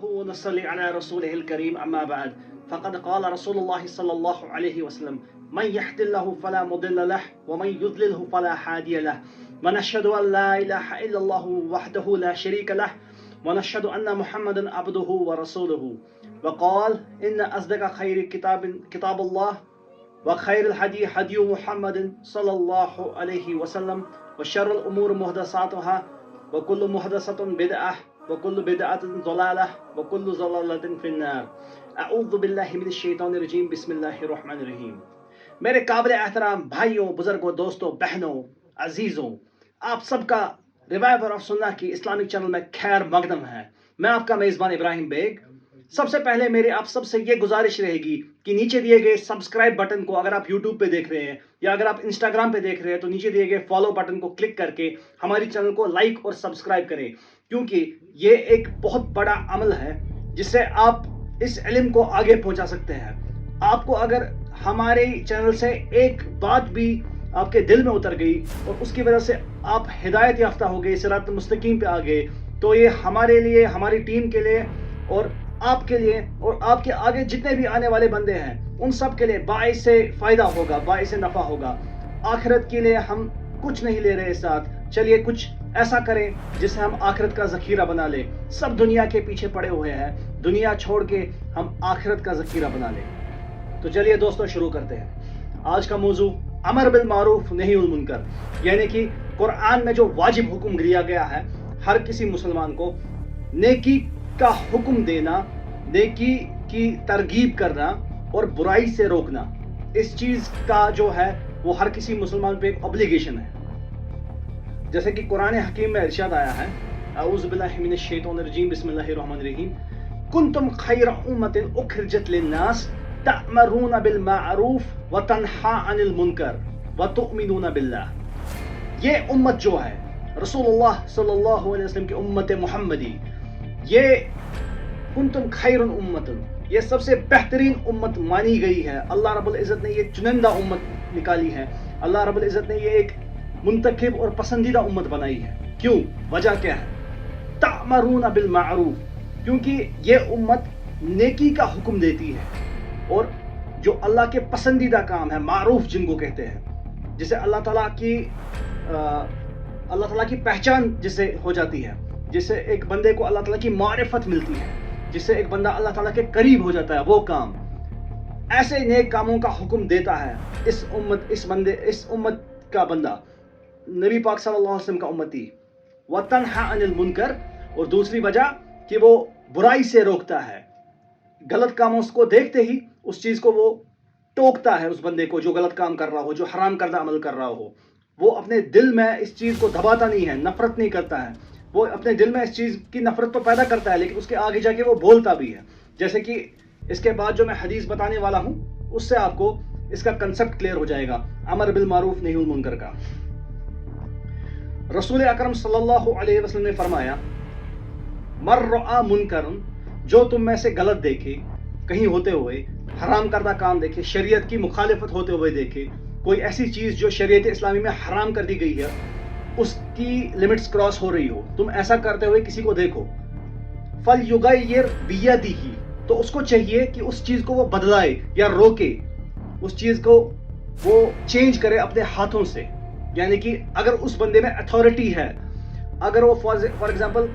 نحمده ونصلي على رسوله الكريم أما بعد فقد قال رسول الله صلى الله عليه وسلم من يهد الله فلا مضل له ومن يضلله فلا هادي له ونشهد أن لا إله إلا الله وحده لا شريك له ونشهد أن محمدا عبده ورسوله وقال إن أصدق خير كتاب الله وخير الهدي هدي محمد صلى الله عليه وسلم وشر الأمور محدثاتها وكل محدثة بدعة وكل بدعة ضلالة وكل ضلالة في النار اعوذ باللہ من الشیطان الرجیم بسم اللہ الرحمن الرحیم۔ میرے قابل احترام بھائیوں، بزرگوں، دوستوں، بہنوں، عزیزوں، آپ سب کا ریوائور آف سنہ کی اسلامک چینل میں خیر مقدم ہے۔ میں آپ کا میزبان ابراہیم بیگ۔ سب سے پہلے میری آپ سب سے یہ گزارش رہے گی کہ نیچے دیے گئے سبسکرائب بٹن کو، اگر آپ یوٹیوب پہ دیکھ رہے ہیں یا اگر آپ انسٹاگرام پہ دیکھ رہے ہیں، تو نیچے دیے گئے فالو بٹن کو کلک کر کے ہماری چینل کو لائک اور سبسکرائب کریں، کیونکہ یہ ایک بہت بڑا عمل ہے جس سے آپ اس علم کو آگے پہنچا سکتے ہیں۔ آپ کو اگر ہمارے چینل سے ایک بات بھی آپ کے دل میں اتر گئی اور اس کی وجہ سے آپ ہدایت یافتہ ہو گئے، صراط مستقیم پہ آ گئے، تو یہ ہمارے لیے، ہماری ٹیم کے لیے اور آپ کے لیے اور آپ کے آگے جتنے بھی آنے والے بندے ہیں ان سب کے لیے باعث فائدہ ہوگا، باعث نفع ہوگا۔ آخرت کے لیے ہم کچھ نہیں لے رہے ساتھ، چلیے کچھ ایسا کریں جسے ہم آخرت کا ذخیرہ بنا لیں۔ سب دنیا کے پیچھے پڑے ہوئے ہیں، دنیا چھوڑ کے ہم آخرت کا ذخیرہ بنا لیں۔ تو چلیے دوستوں شروع کرتے ہیں۔ آج کا موضوع امر بالمعروف نہی المنکر، یعنی کہ قرآن میں جو واجب حکم دیا گیا ہے ہر کسی مسلمان کو، نیکی کا حکم دینا، نیکی کی ترغیب کرنا اور برائی سے روکنا، اس چیز کا جو ہے وہ ہر کسی مسلمان پہ ایک اوبلیگیشن ہے۔ جیسے کہ قرآن حکیم میں ارشاد آیا ہے، اعوذ باللہ من الشیطان الرجیم بسم اللہ الرحمن الرحیم، کنتم خیر امت اخرجت للناس تأمرون بالمعروف وتنہا عن المنکر وتؤمنون باللہ۔ یہ امت جو ہے رسول اللہ صلی اللہ علیہ وسلم کی امت محمدی، یہ کنتم خیر امت، یہ سب سے بہترین امت مانی گئی ہے۔ اللہ رب العزت نے یہ چنندہ امت نکالی ہے، اللہ رب العزت نے یہ ایک منتخب اور پسندیدہ امت بنائی ہے۔ کیوں؟ وجہ کیا ہے؟ تأمرون بالمعروف، کیونکہ یہ امت نیکی کا حکم دیتی ہے اور جو اللہ کے پسندیدہ کام ہے، معروف جن کو کہتے ہیں، جسے اللہ تعالیٰ کی پہچان جسے ہو جاتی ہے، جس سے ایک بندے کو اللہ تعالیٰ کی معرفت ملتی ہے، جس سے ایک بندہ اللہ تعالیٰ کے قریب ہو جاتا ہے، وہ کام، ایسے نیک کاموں کا حکم دیتا ہے اس امت کا بندہ، نبی پاک صلی اللہ علیہ وسلم کا امتی۔ وَتَنْحَى عَنِ الْمُنْكَرِ، اور دوسری وجہ کہ وہ برائی سے روکتا ہے، غلط کاموں کو دیکھتے ہی اس چیز کو وہ ٹوکتا ہے، اس بندے کو جو غلط کام کر رہا ہو، جو حرام کردہ عمل کر رہا ہو، وہ اپنے دل میں اس چیز کو دباتا نہیں ہے، نفرت نہیں کرتا ہے، وہ اپنے دل میں اس چیز کی نفرت تو پیدا کرتا ہے لیکن اس کے آگے جا کے وہ بولتا بھی ہے۔ جیسے کہ اس کے بعد جو میں حدیث بتانے والا ہوں اس سے آپ کو اس کا کنسپٹ کلیئر ہو جائے گا، امر بالمعروف نہی المنکر کا۔ رسول اکرم صلی اللہ علیہ وسلم نے فرمایا، مر رعا منکر، جو تم میں سے غلط دیکھے، کہیں ہوتے ہوئے، حرام کردہ کام دیکھے، شریعت کی مخالفت ہوتے ہوئے دیکھے، کوئی ایسی چیز جو شریعت اسلامی میں حرام کر دی گئی ہے، اس کی لمٹس کراس ہو رہی ہو، تم ایسا کرتے ہوئے کسی کو دیکھو، فَلْيُغَيِّرْ بِيَدِهِ، تو اس کو چاہیے کہ اس چیز کو وہ بدلائے یا روکے، اس چیز کو وہ چینج کرے اپنے ہاتھوں سے۔ یعنی کہ اگر اس بندے میں اتھارٹی ہے، اگر وہ فار ایگزامپل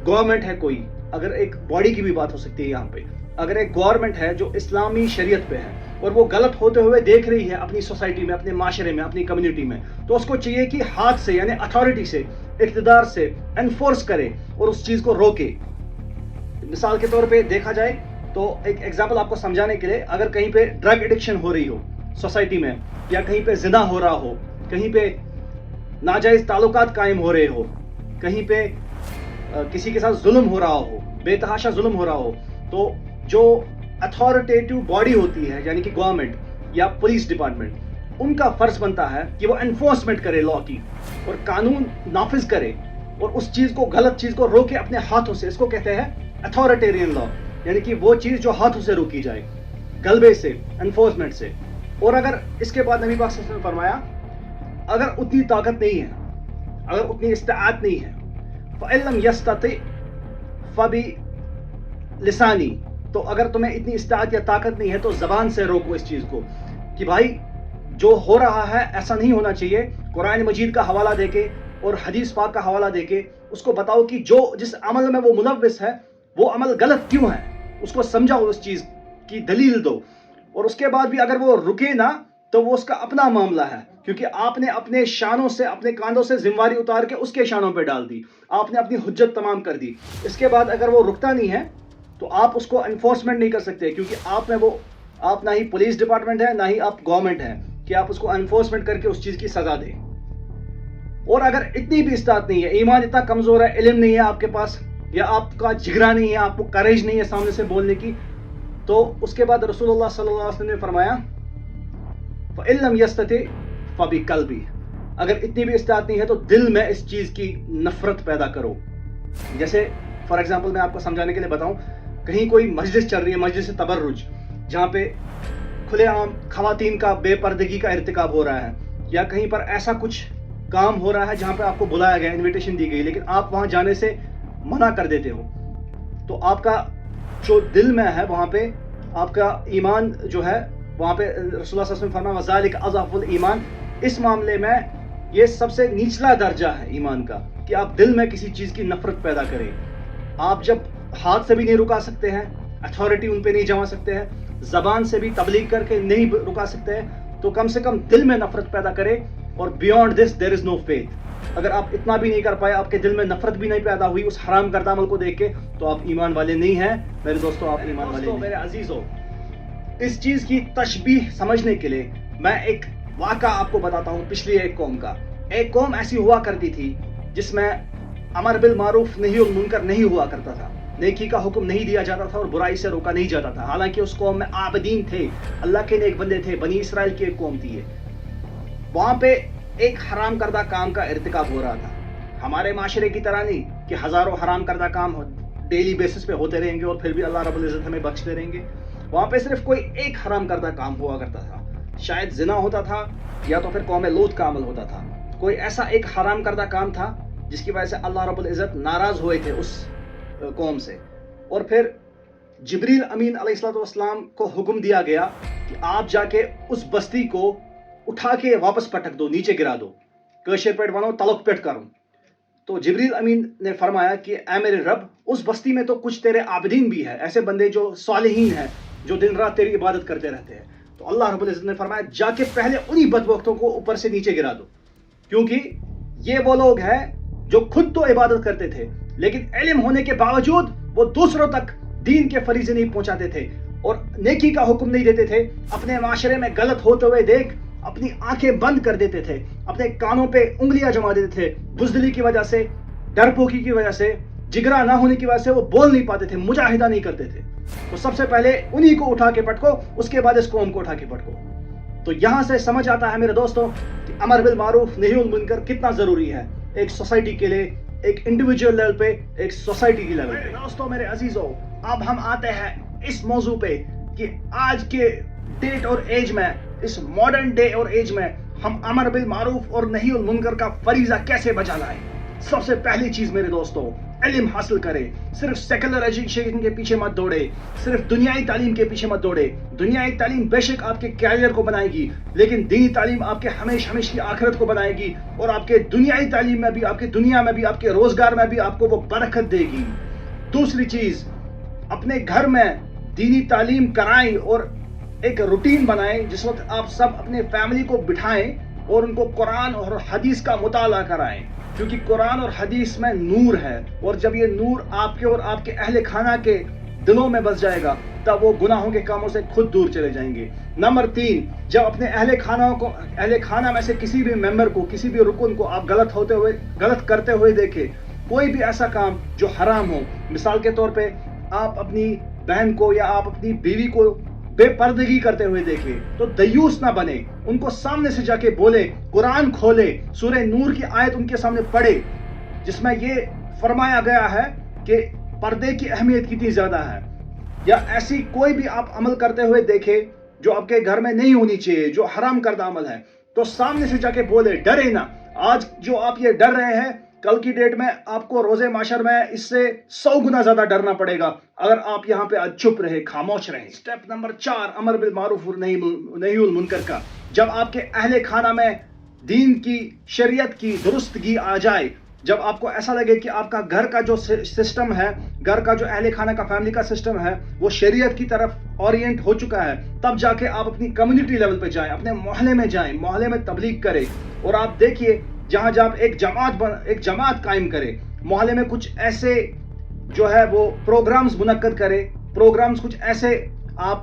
گورنمنٹ ہے کوئی، اگر ایک باڈی کی بھی بات ہو سکتی ہے یہاں پہ، اگر ایک گورنمنٹ ہے جو اسلامی شریعت پہ ہے اور وہ غلط ہوتے ہوئے دیکھ رہی ہے اپنی سوسائٹی میں، اپنے معاشرے میں، اپنی کمیونٹی میں، تو اس کو چاہیے کہ ہاتھ سے یعنی اتھارٹی سے، اقتدار سے انفورس کرے اور اس چیز کو روکے۔ مثال کے طور پہ دیکھا جائے تو ایک ایگزامپل آپ کو سمجھانے کے لیے، اگر کہیں پہ ڈرگ ایڈکشن ہو رہی ہو سوسائٹی میں، یا کہیں پہ زنا ہو رہا ہو، کہیں پہ ناجائز تعلقات قائم ہو رہے ہو، کہیں پہ کسی کے ساتھ ظلم ہو رہا ہو، بے تحاشا ظلم ہو رہا ہو، تو جو اتھارٹیٹیو باڈی ہوتی ہے یعنی کہ گورنمنٹ یا پولیس ڈپارٹمنٹ، ان کا فرض بنتا ہے کہ وہ انفورسمنٹ کرے لاء کی اور قانون نافذ کرے اور اس چیز کو، غلط چیز کو روکے اپنے ہاتھوں سے۔ اس کو کہتے ہیں اتھارٹیرین لاء، یعنی کہ وہ چیز جو ہاتھوں سے روکی جائے، غلبے سے، انفورسمنٹ سے۔ اور اگر اس کے بعد نبی پاک صلی اللہ علیہ وسلم نے فرمایا، اگر اتنی طاقت نہیں ہے، اگر اتنی استطاعت نہیں ہے، فَإِن لَّمْ يَسْتَطِعْ لسانی، تو اگر تمہیں اتنی استطاعت یا طاقت نہیں ہے تو زبان سے روکو اس چیز کو کہ بھائی جو ہو رہا ہے ایسا نہیں ہونا چاہیے. قرآن مجید کا حوالہ دے کے اور حدیث پاک کا حوالہ دے کے اس کو بتاؤ کہ جس عمل میں وہ ملوث ہے وہ عمل غلط کیوں ہے، اس کو سمجھاؤ، اس چیز کی دلیل دو. اور اس کے بعد بھی اگر وہ رکے نا تو وہ اس کا اپنا معاملہ ہے، کیونکہ آپ نے اپنے شانوں سے، اپنے کاندھوں سے ذمہ داری اتار کے اس کے شانوں پہ ڈال دی، آپ نے اپنی حجت تمام کر دی. اس کے بعد اگر وہ رکتا نہیں ہے تو آپ اس کو انفورسمنٹ نہیں کر سکتے، کیونکہ آپ نہ ہی پولیس ڈپارٹمنٹ ہے نہ ہی آپ گورنمنٹ ہے کہ آپ اس کو انفورسمنٹ کر کے اس چیز کی سزا دیں. اور اگر اتنی بھی استطاعت نہیں ہے، ایمان اتنا کمزور ہے، علم نہیں ہے آپ کے پاس، یا آپ کا جگرا نہیں ہے، آپ کو کریج نہیں ہے سامنے سے بولنے کی، تو اس کے بعد رسول اللہ صلی اللہ علیہ وسلم نے فرمایا فَإِن لَمْ يَسْتَطِعْ فَبِقَلْبِهِ، اگر اتنی بھی استطاعت نہیں ہے تو دل میں اس چیز کی نفرت پیدا کرو. جیسے فار ایگزامپل میں آپ کو سمجھانے کے لیے بتاؤں، کہیں کوئی مجلس چل رہی ہے، مجلس تبرج، جہاں پہ کھلے عام خواتین کا بے پردگی کا ارتکاب ہو رہا ہے، یا کہیں پر ایسا کچھ کام ہو رہا ہے جہاں پہ آپ کو بلایا گیا، انویٹیشن دی گئی، لیکن آپ وہاں جانے سے منع کر دیتے ہو، تو آپ کا جو دل میں ہے وہاں پہ آپ کا ایمان جو ہے وہاں پہ رسول اللہ صلی اللہ علیہ وسلم فرمایا وَذَلِكَ أَضْعَفُ الْإِيمَانِ، اس معاملے میں یہ سب سے نچلا درجہ ہے ایمان کا کہ آپ دل میں کسی چیز کی نفرت پیدا کریں. آپ جب ہاتھ سے بھی نہیں رکا سکتے ہیں، اتھارٹی ان پہ نہیں جما سکتے ہیں، زبان سے بھی تبلیغ کر کے نہیں رکا سکتے ہیں، تو کم سے کم دل میں نفرت پیدا کرے. اور beyond this there is know faith. اگر آپ اتنا بھی نہیں کر پائے، آپ کے دل میں نفرت بھی نہیں پیدا ہوئی اس حرام کردہ عمل کو دیکھ کے، تو آپ ایمان والے نہیں ہیں میرے دوستوں، آپ ایمان والے نہیں. میرے عزیزوں، اس چیز کی تشبیہ سمجھنے کے لیے میں ایک واقعہ آپ کو بتاتا ہوں پچھلی ایک قوم کا. ایک قوم ایسی ہوا کرتی تھی جس میں امر بالمعروف نہی المنکر نہیں ہوا کرتا تھا، نیکی کا حکم نہیں دیا جاتا تھا اور برائی سے روکا نہیں جاتا تھا. حالانکہ اس قوم میں عابدین تھے، اللہ کے نیک بندے تھے، بنی اسرائیل کی ایک قوم تھی. وہاں پہ ایک حرام کردہ کام کا ارتکاب ہو رہا تھا. ہمارے معاشرے کی طرح نہیں کہ ہزاروں حرام کردہ کام ڈیلی بیسس پہ ہوتے رہیں گے اور پھر بھی اللہ رب العزت ہمیں بخشتے رہیں گے. وہاں پہ صرف کوئی ایک حرام کردہ کام ہوا کرتا تھا، شاید زنا ہوتا تھا یا تو پھر قوم لوط کا عمل ہوتا تھا. کوئی ایسا ایک حرام کردہ کام تھا جس کی وجہ سے اللہ رب العزت ناراض ہوئے تھے اس قوم سے. اور پھر جبریل امین علیہ الصلوۃ والسلام کو حکم دیا گیا کہ آپ جا کے اس بستی کو اٹھا کے واپس پٹک دو، نیچے گرا دو، کشر پیٹ ونو تلک پیٹ کرو. تو جبریل امین نے فرمایا کہ اے میرے رب، اس بستی میں تو کچھ تیرے عابدین بھی ہیں، ایسے بندے جو صالحین ہیں، جو دن رات تیری عبادت کرتے رہتے ہیں. تو اللہ رب العزت نے فرمایا جا کے پہلے انہی بدبختوں کو اوپر سے نیچے گرا دو، کیونکہ یہ وہ لوگ ہیں جو خود تو عبادت کرتے تھے لیکن علم ہونے کے باوجود وہ دوسروں تک دین کے فریضے نہیں پہنچاتے تھے اور نیکی کا حکم نہیں دیتے تھے. اپنے معاشرے میں غلط ہوتے ہوئے دیکھ اپنی آنکھیں بند کر دیتے تھے، اپنے کانوں پہ انگلیاں جما دیتے تھے، بزدلی کی وجہ سے، ڈرپوکی کی وجہ سے، جگرا نہ ہونے کی وجہ سے وہ بول نہیں پاتے تھے، مجاہدہ نہیں کرتے تھے. تو سب سے پہلے انہی کو اٹھا کے پٹکو، اس کے بعد اس قوم کو اٹھا کے پٹکو. تو یہاں سے سمجھ آتا ہے میرے دوستوں کہ امر بالمعروف نہی المنکر کتنا ضروری ہے ایک سوسائٹی کے لیے، ایک انڈیویجول لیول پہ، ایک سوسائٹی کی لیول پہ. دوستوں میرے عزیزوں، اب ہم آتے ہیں اس موضوع پہ کہ آج کے ڈیٹ اور ایج میں، اس ماڈرن ڈے اور ایج میں ہم امر بالمعروف اور نہی المنکر کا فریضہ کیسے بجا لائیں. سب سے پہلی چیز میرے دوستوں، علم حاصل کرے. صرف سیکولر ایجوکیشن کے پیچھے مت دوڑے، صرف دنیائی تعلیم کے پیچھے مت دوڑے. دنیائی تعلیم بے شک آپ کے کیریئر کو بنائے گی، لیکن دینی تعلیم آپ کے ہمیشہ کی آخرت کو بنائے گی، اور آپ کے دنیائی تعلیم میں بھی، آپ کی دنیا میں بھی، آپ کے روزگار میں بھی آپ کو وہ برکت دے گی. دوسری چیز، اپنے گھر میں دینی تعلیم کرائیں اور ایک روٹین بنائیں جس وقت آپ سب اپنے فیملی کو بٹھائیں اور ان کو قرآن اور حدیث کا مطالعہ کرائیں، کیونکہ قرآن اور حدیث میں نور ہے، اور جب یہ نور آپ کے اور آپ کے اہل خانہ کے دلوں میں بس جائے گا تب وہ گناہوں کے کاموں سے خود دور چلے جائیں گے. نمبر 3، جب اپنے اہل خانہ میں سے کسی بھی ممبر کو، کسی بھی رکن کو آپ غلط کرتے ہوئے دیکھیں، کوئی بھی ایسا کام جو حرام ہو، مثال کے طور پہ آپ اپنی بہن کو یا آپ اپنی بیوی کو بے پردگی کرتے ہوئے دیکھیں، تو دیوس نہ بنے، ان کو سامنے سے جا کے بولے، قرآن کھولے، سورہ نور کی آیت ان کے سامنے پڑھے جس میں یہ فرمایا گیا ہے کہ پردے کی اہمیت کتنی زیادہ ہے. یا ایسی کوئی بھی آپ عمل کرتے ہوئے دیکھے جو آپ کے گھر میں نہیں ہونی چاہیے، جو حرام کردہ عمل ہے، تو سامنے سے جا کے بولے، ڈرے نہ. آج جو آپ یہ ڈر رہے ہیں، کل کی ڈیٹ میں آپ کو روز معاشر میں اس سے 100 گنا زیادہ ڈرنا پڑے گا اگر آپ یہاں پہ چپ رہے، خاموش رہے۔ سٹیپ نمبر 4 امر بالمعروف اور نہی المنکر کا۔ جب آپ کے اہل خانہ میں دین کی، شریعت کی درستگی آ جائے، جب آپ کو ایسا لگے کہ آپ کا گھر کا جو سسٹم ہے، گھر کا جو اہل خانہ کا فیملی کا سسٹم ہے وہ شریعت کی طرف اورینٹ ہو چکا ہے، تب جا کے آپ اپنی کمیونٹی لیول پہ جائیں، اپنے محلے میں جائیں، محلے میں تبلیغ کریں، اور آپ دیکھیے جہاں جہاں ایک جماعت قائم کرے، محلے میں کچھ ایسے جو ہے وہ پروگرامز منعقد کرے، پروگرامز کچھ ایسے آپ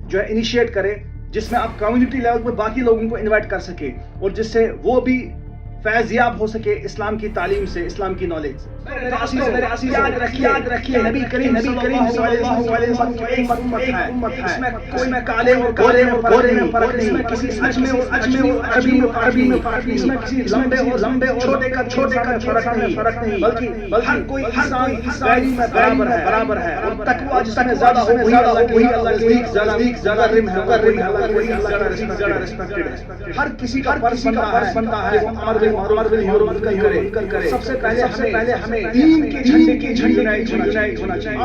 جو ہے انیشیٹ کرے جس میں آپ کمیونٹی لیول پہ باقی لوگوں کو انوائٹ کر سکے، اور جس سے وہ بھی فیض یاب ہو سکے اسلام کی تعلیم سے، اسلام کی نالج سے۔ یاد رکھیے نبی کریم صلی اللہ علیہ وسلم کی ایک امت ہے، اس میں کوئی کالے اور گورے میں فرق نہیں، اس میں کسی اجمے اور عربی میں فرق نہیں، اس میں کسی لمبے اور چھوٹے کا فرق نہیں، بلکہ ہر کوئی انسان برابر ہے، اور تقویٰ جس میں زیادہ ہو وہی اللہ کے نزدیک زیادہ ریسپیکٹڈ ہے۔ ہر کسی کا فرض بنتا ہے امر بالمعروف کرے۔ سب سے پہلے ہمیں دین کے جھنڈے یونائٹ ہونا چاہیے۔